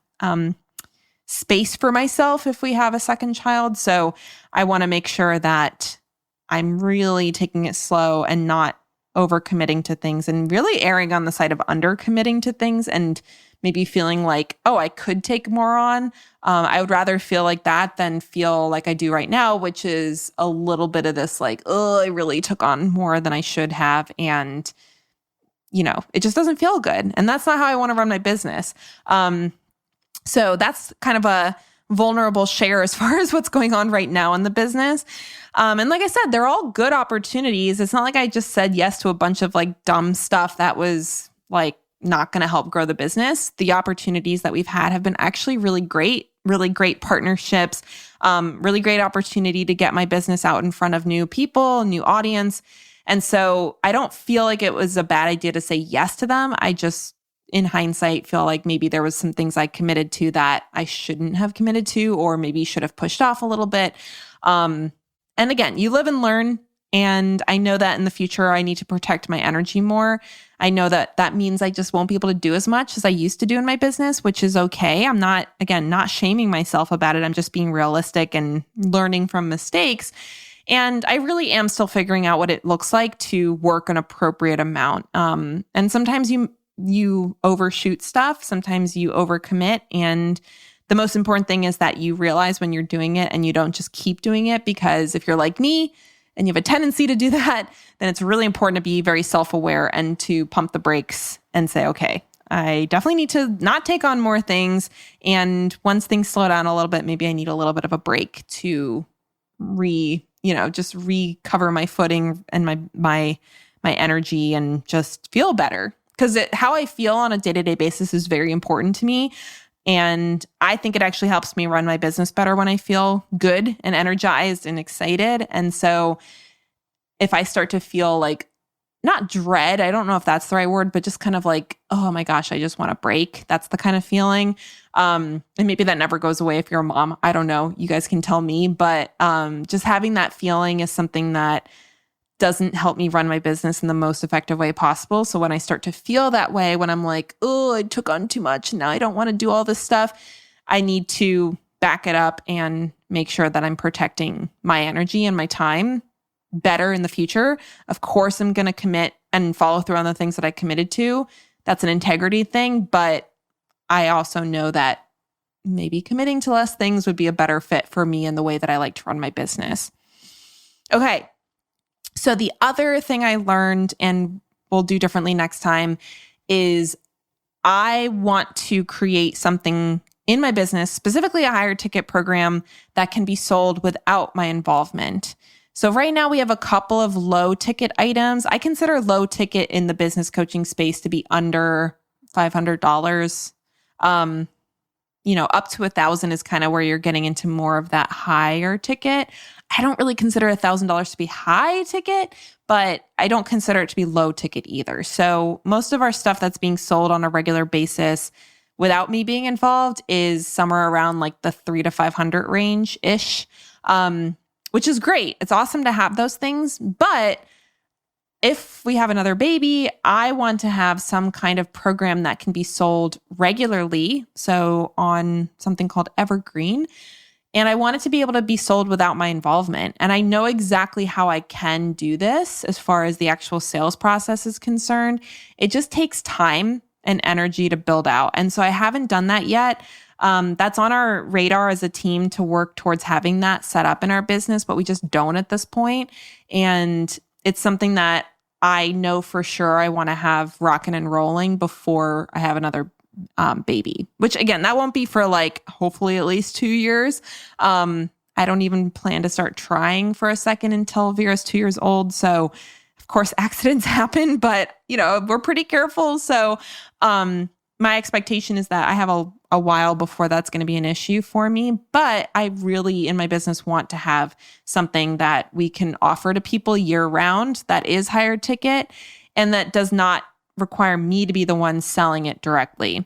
space for myself if we have a second child. So I want to make sure that I'm really taking it slow and not overcommitting to things, and really erring on the side of undercommitting to things and maybe feeling like, oh, I could take more on. I would rather feel like that than feel like I do right now, which is a little bit of this like, oh, I really took on more than I should have. And, it just doesn't feel good. And that's not how I want to run my business. So that's kind of a vulnerable share as far as what's going on right now in the business. And like I said, they're all good opportunities. It's not like I just said yes to a bunch of like dumb stuff that was like not going to help grow the business. The opportunities that we've had have been actually really great partnerships, really great opportunity to get my business out in front of new people, new audience. And so I don't feel like it was a bad idea to say yes to them. I just, in hindsight, feel like maybe there was some things I committed to that I shouldn't have committed to, or maybe should have pushed off a little bit. And again, you live and learn. And I know that in the future, I need to protect my energy more. I know that that means I just won't be able to do as much as I used to do in my business, which is okay. I'm not shaming myself about it. I'm just being realistic and learning from mistakes. And I really am still figuring out what it looks like to work an appropriate amount. And sometimes you overshoot stuff. Sometimes you overcommit. And the most important thing is that you realize when you're doing it and you don't just keep doing it, because if you're like me and you have a tendency to do that, then it's really important to be very self-aware and to pump the brakes and say, okay, I definitely need to not take on more things. And once things slow down a little bit, maybe I need a little bit of a break to just recover my footing and my energy and just feel better. Because how I feel on a day-to-day basis is very important to me. And I think it actually helps me run my business better when I feel good and energized and excited. And so if I start to feel like, not dread, I don't know if that's the right word, but just kind of like, oh my gosh, I just want a break. That's the kind of feeling. And maybe that never goes away if you're a mom. I don't know. You guys can tell me. But just having that feeling is something that doesn't help me run my business in the most effective way possible. So when I start to feel that way, when I'm like, oh, I took on too much, now I don't want to do all this stuff, I need to back it up and make sure that I'm protecting my energy and my time better in the future. Of course, I'm going to commit and follow through on the things that I committed to. That's an integrity thing. But I also know that maybe committing to less things would be a better fit for me in the way that I like to run my business. Okay. So the other thing I learned, and we'll do differently next time, is I want to create something in my business, specifically a higher ticket program that can be sold without my involvement. So right now we have a couple of low ticket items. I consider low ticket in the business coaching space to be under $500. Up to $1,000 is kind of where you're getting into more of that higher ticket. I don't really consider $1,000 to be high ticket, but I don't consider it to be low ticket either. So most of our stuff that's being sold on a regular basis without me being involved is somewhere around like the $300 to $500 range ish, which is great. It's awesome to have those things. But if we have another baby, I want to have some kind of program that can be sold regularly. So on something called Evergreen. And I want it to be able to be sold without my involvement. And I know exactly how I can do this as far as the actual sales process is concerned. It just takes time and energy to build out. And so I haven't done that yet. That's on our radar as a team to work towards having that set up in our business, but we just don't at this point. And it's something that I know for sure I want to have rocking and rolling before I have another baby, which again, that won't be for like, hopefully at least 2 years. I don't even plan to start trying for a second until Vera's 2 years old. So of course accidents happen, but we're pretty careful. So, my expectation is that I have a while before that's going to be an issue for me. But I really, in my business, want to have something that we can offer to people year round that is higher ticket and that does not require me to be the one selling it directly.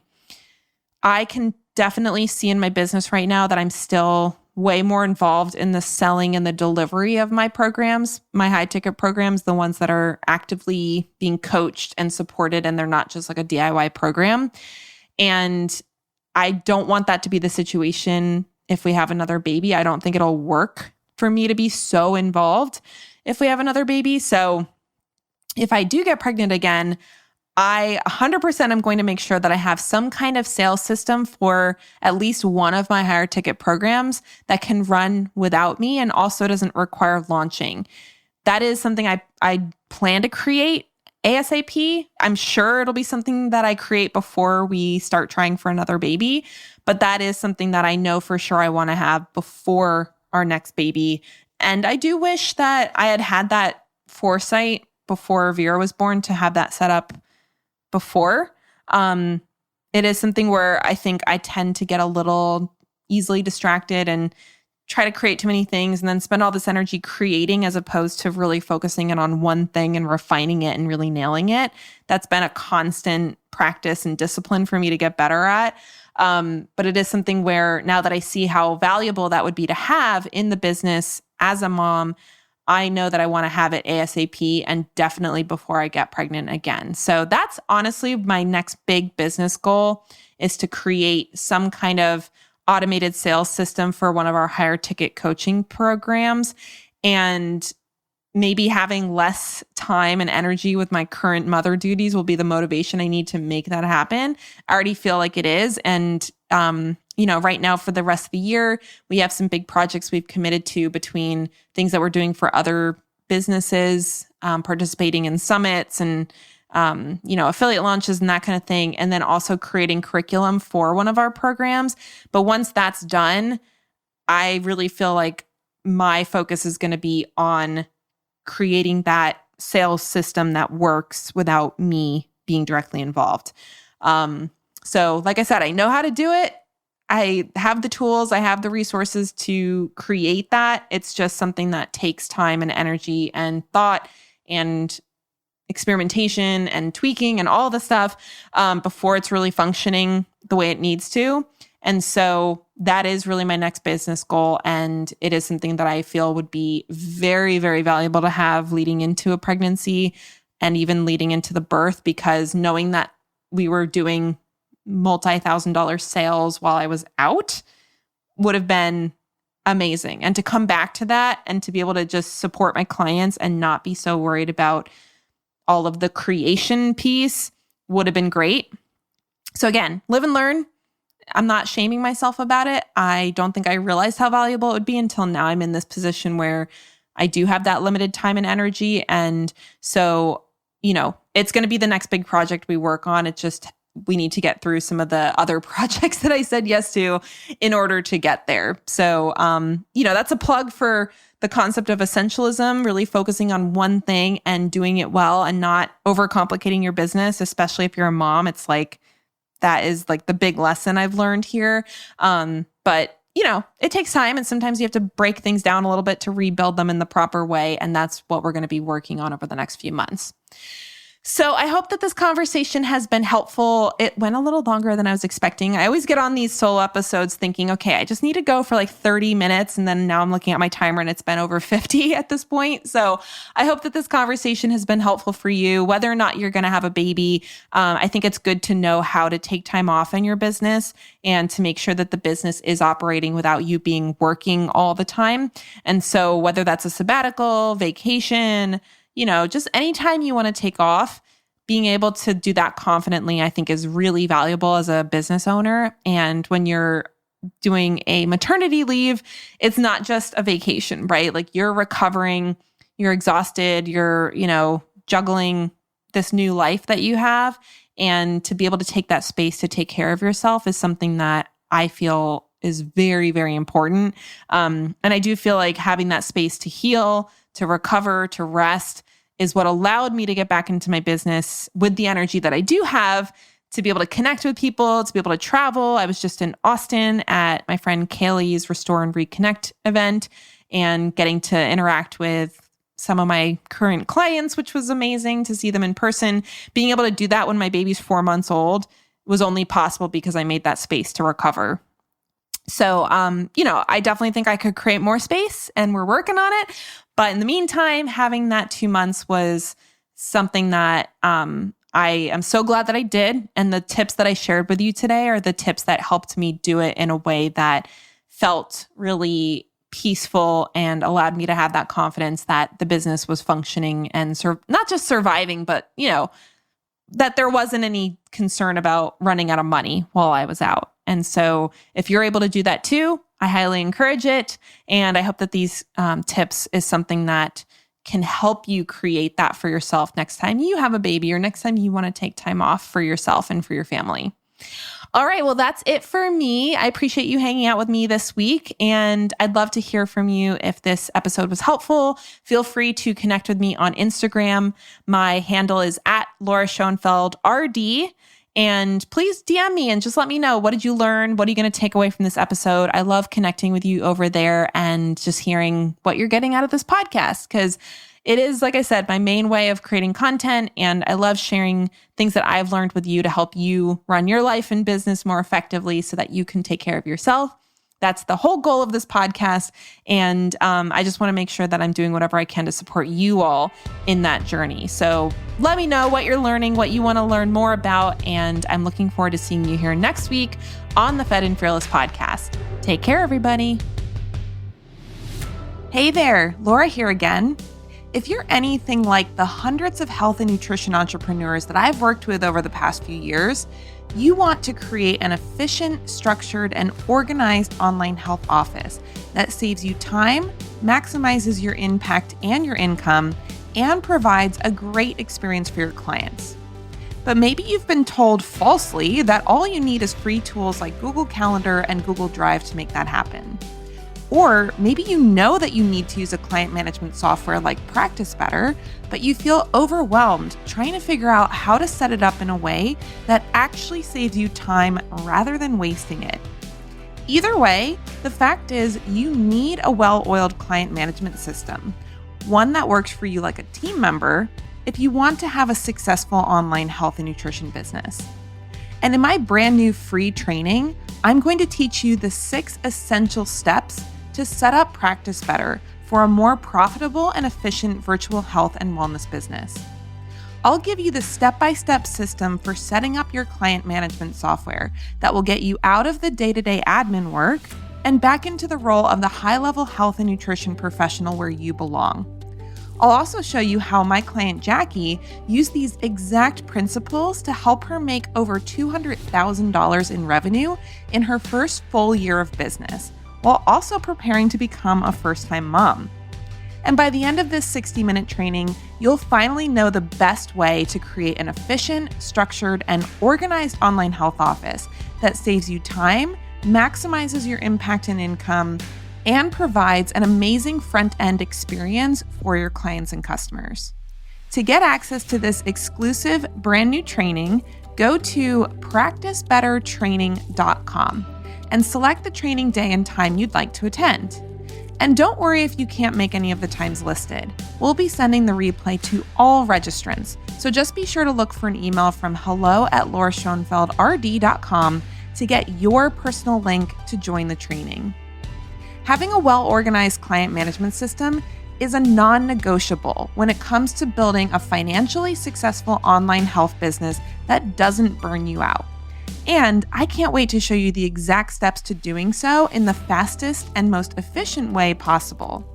I can definitely see in my business right now that I'm still way more involved in the selling and the delivery of my programs, my high ticket programs, the ones that are actively being coached and supported, and they're not just like a DIY program. And I don't want that to be the situation if we have another baby. I don't think it'll work for me to be so involved if we have another baby. So if I do get pregnant again, I 100% am going to make sure that I have some kind of sales system for at least one of my higher ticket programs that can run without me and also doesn't require launching. That is something I plan to create ASAP. I'm sure it'll be something that I create before we start trying for another baby, but that is something that I know for sure I want to have before our next baby. And I do wish that I had had that foresight before Vera was born to have that set up before. It is something where I think I tend to get a little easily distracted and try to create too many things and then spend all this energy creating as opposed to really focusing in on one thing and refining it and really nailing it. That's been a constant practice and discipline for me to get better at. But it is something where now that I see how valuable that would be to have in the business as a mom, I know that I want to have it ASAP and definitely before I get pregnant again. So that's honestly my next big business goal, is to create some kind of automated sales system for one of our higher ticket coaching programs, and maybe having less time and energy with my current mother duties will be the motivation I need to make that happen. I already feel like it is. And, right now for the rest of the year, we have some big projects we've committed to between things that we're doing for other businesses, participating in summits and, affiliate launches and that kind of thing. And then also creating curriculum for one of our programs. But once that's done, I really feel like my focus is going to be on creating that sales system that works without me being directly involved. So like I said, I know how to do it. I have the tools, I have the resources to create that. It's just something that takes time and energy and thought and experimentation and tweaking and all the stuff before it's really functioning the way it needs to. And so that is really my next business goal. And it is something that I feel would be very, very valuable to have leading into a pregnancy and even leading into the birth, because knowing that we were doing multi-$1,000 sales while I was out would have been amazing. And to come back to that and to be able to just support my clients and not be so worried about all of the creation piece would have been great. So again, live and learn. I'm not shaming myself about it. I don't think I realized how valuable it would be until now I'm in this position where I do have that limited time and energy. And so, it's going to be the next big project we work on. It's just, we need to get through some of the other projects that I said yes to in order to get there. So, that's a plug for the concept of essentialism, really focusing on one thing and doing it well and not overcomplicating your business, especially if you're a mom. It's like, that is like the big lesson I've learned here. But it takes time, and sometimes you have to break things down a little bit to rebuild them in the proper way. And that's what we're going to be working on over the next few months. So I hope that this conversation has been helpful. It went a little longer than I was expecting. I always get on these solo episodes thinking, okay, I just need to go for like 30 minutes. And then now I'm looking at my timer and it's been over 50 at this point. So I hope that this conversation has been helpful for you, whether or not you're going to have a baby. I think it's good to know how to take time off in your business and to make sure that the business is operating without you being working all the time. And so whether that's a sabbatical, vacation, just anytime you want to take off, being able to do that confidently, I think is really valuable as a business owner. And when you're doing a maternity leave, it's not just a vacation, right? Like you're recovering, you're exhausted, you're, juggling this new life that you have. And to be able to take that space to take care of yourself is something that I feel is very, very important. And I do feel like having that space to heal, to recover, to rest is what allowed me to get back into my business with the energy that I do have to be able to connect with people, to be able to travel. I was just in Austin at my friend Kaylee's Restore and Reconnect event and getting to interact with some of my current clients, which was amazing to see them in person. Being able to do that when my baby's 4 months old was only possible because I made that space to recover. So, I definitely think I could create more space and we're working on it. But in the meantime, having that 2 months was something that I am so glad that I did. And the tips that I shared with you today are the tips that helped me do it in a way that felt really peaceful and allowed me to have that confidence that the business was functioning and not just surviving, but, that there wasn't any concern about running out of money while I was out. And so if you're able to do that too, I highly encourage it. And I hope that these tips is something that can help you create that for yourself next time you have a baby or next time you want to take time off for yourself and for your family. All right, well, that's it for me. I appreciate you hanging out with me this week, and I'd love to hear from you if this episode was helpful. Feel free to connect with me on Instagram. My handle is @LauraSchoenfeldRD, and please DM me and just let me know, what did you learn? What are you going to take away from this episode? I love connecting with you over there and just hearing what you're getting out of this podcast, because it is, like I said, my main way of creating content, and I love sharing things that I've learned with you to help you run your life and business more effectively so that you can take care of yourself. That's the whole goal of this podcast, and I just want to make sure that I'm doing whatever I can to support you all in that journey. So let me know what you're learning, what you want to learn more about, and I'm looking forward to seeing you here next week on the Fed and Fearless podcast. Take care, everybody. Hey there, Laura here again. If you're anything like the hundreds of health and nutrition entrepreneurs that I've worked with over the past few years, you want to create an efficient, structured, and organized online health office that saves you time, maximizes your impact and your income, and provides a great experience for your clients. But maybe you've been told falsely that all you need is free tools like Google Calendar and Google Drive to make that happen. Or maybe you know that you need to use a client management software like Practice Better, but you feel overwhelmed trying to figure out how to set it up in a way that actually saves you time rather than wasting it. Either way, the fact is you need a well-oiled client management system, one that works for you like a team member if you want to have a successful online health and nutrition business. And in my brand new free training, I'm going to teach you the 6 essential steps to set up Practice Better for a more profitable and efficient virtual health and wellness business. I'll give you the step-by-step system for setting up your client management software that will get you out of the day-to-day admin work and back into the role of the high-level health and nutrition professional where you belong. I'll also show you how my client Jackie used these exact principles to help her make over $200,000 in revenue in her first full year of business, while also preparing to become a first-time mom. And by the end of this 60-minute training, you'll finally know the best way to create an efficient, structured, and organized online health office that saves you time, maximizes your impact and income, and provides an amazing front-end experience for your clients and customers. To get access to this exclusive brand new training, go to practicebettertraining.com and select the training day and time you'd like to attend. And don't worry if you can't make any of the times listed. We'll be sending the replay to all registrants, so just be sure to look for an email from hello@lauraschoenfeldrd.com to get your personal link to join the training. Having a well-organized client management system is a non-negotiable when it comes to building a financially successful online health business that doesn't burn you out. And I can't wait to show you the exact steps to doing so in the fastest and most efficient way possible.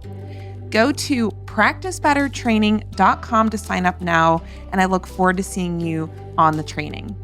Go to practicebettertraining.com to sign up now, and I look forward to seeing you on the training.